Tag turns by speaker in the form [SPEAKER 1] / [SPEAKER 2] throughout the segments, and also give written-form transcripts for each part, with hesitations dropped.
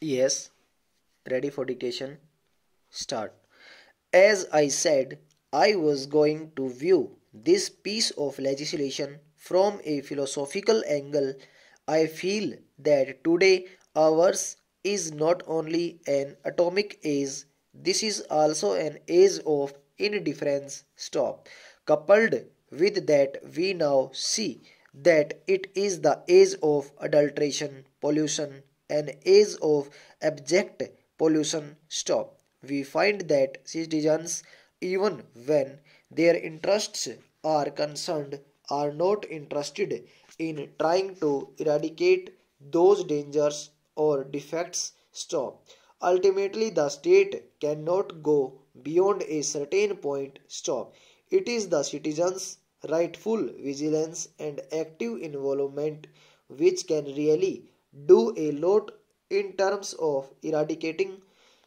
[SPEAKER 1] Yes, ready for dictation. Start. As I said, I was going to view this piece of legislation from a philosophical angle. I feel that today ours is not only an atomic age, this is also an age of indifference. Stop. Coupled with that, we now see that it is the age of adulteration, pollution, an age of abject pollution. Stop. We find that citizens, even when their interests are concerned, are not interested in trying to eradicate those dangers or defects. Stop. Ultimately, the state cannot go beyond a certain point. Stop. It is the citizens' rightful vigilance and active involvement which can really do a lot in terms of eradicating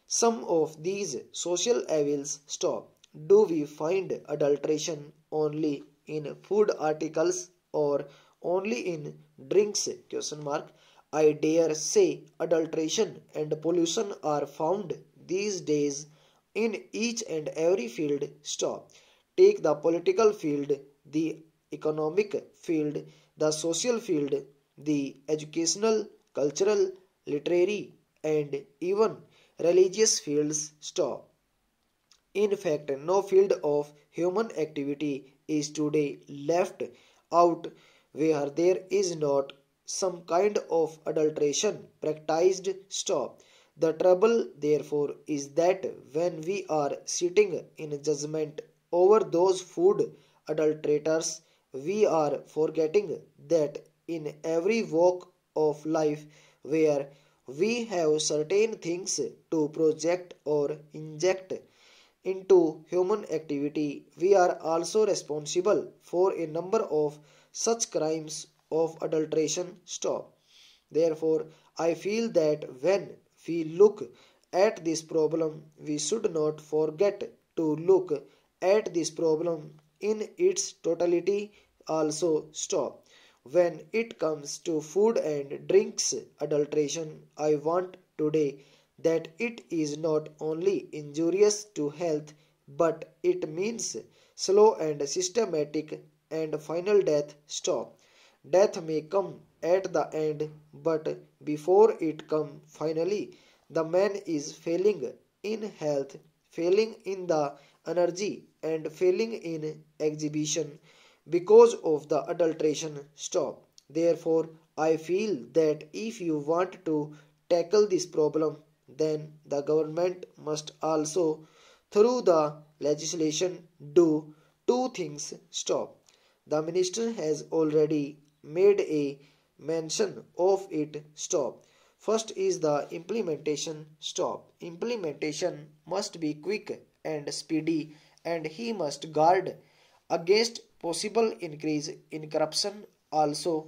[SPEAKER 1] some of these social evils. Stop. Do we find adulteration only in food articles or only in drinks? Question mark. I dare say adulteration and pollution are found these days in each and every field. Stop. Take the political field, the economic field, the social field, the educational, cultural, literary, and even religious fields. Stop. In fact, no field of human activity is today left out where there is not some kind of adulteration practiced. Stop. The trouble, therefore, is that when we are sitting in judgment over those food adulterators, we are forgetting that in every walk of life where we have certain things to project or inject into human activity, we are also responsible for a number of such crimes of adulteration. Stop. Therefore, I feel that when we look at this problem, we should not forget to look at this problem in its totality also. Stop. When it comes to food and drinks adulteration, I want today that it is not only injurious to health, but it means slow and systematic and final death. Stop. Death may come at the end, but before it come finally, the man is failing in health, failing in the energy, and failing in exhibition because of the adulteration. Stop. Therefore, I feel that if you want to tackle this problem, then the government must also, through the legislation, do two things. Stop. The minister has already made a mention of it. Stop. First is the implementation. Stop. Implementation must be quick and speedy, and he must guard against possible increase in corruption also,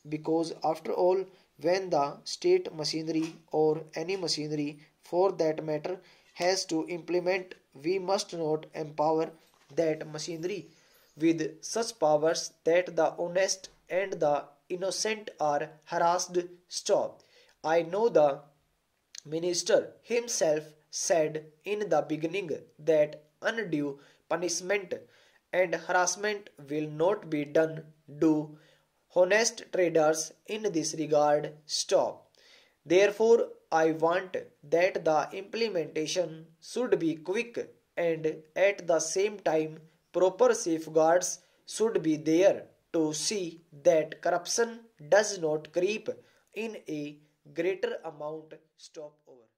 [SPEAKER 1] because after all, when the state machinery or any machinery for that matter has to implement, we must not empower that machinery with such powers that the honest and the innocent are harassed. Stop. I know the minister himself said in the beginning that undue punishment and harassment will not be done. Do honest traders in this regard stop. Therefore, I want that the implementation should be quick, and at the same time proper safeguards should be there to see that corruption does not creep in a greater amount. Stop over.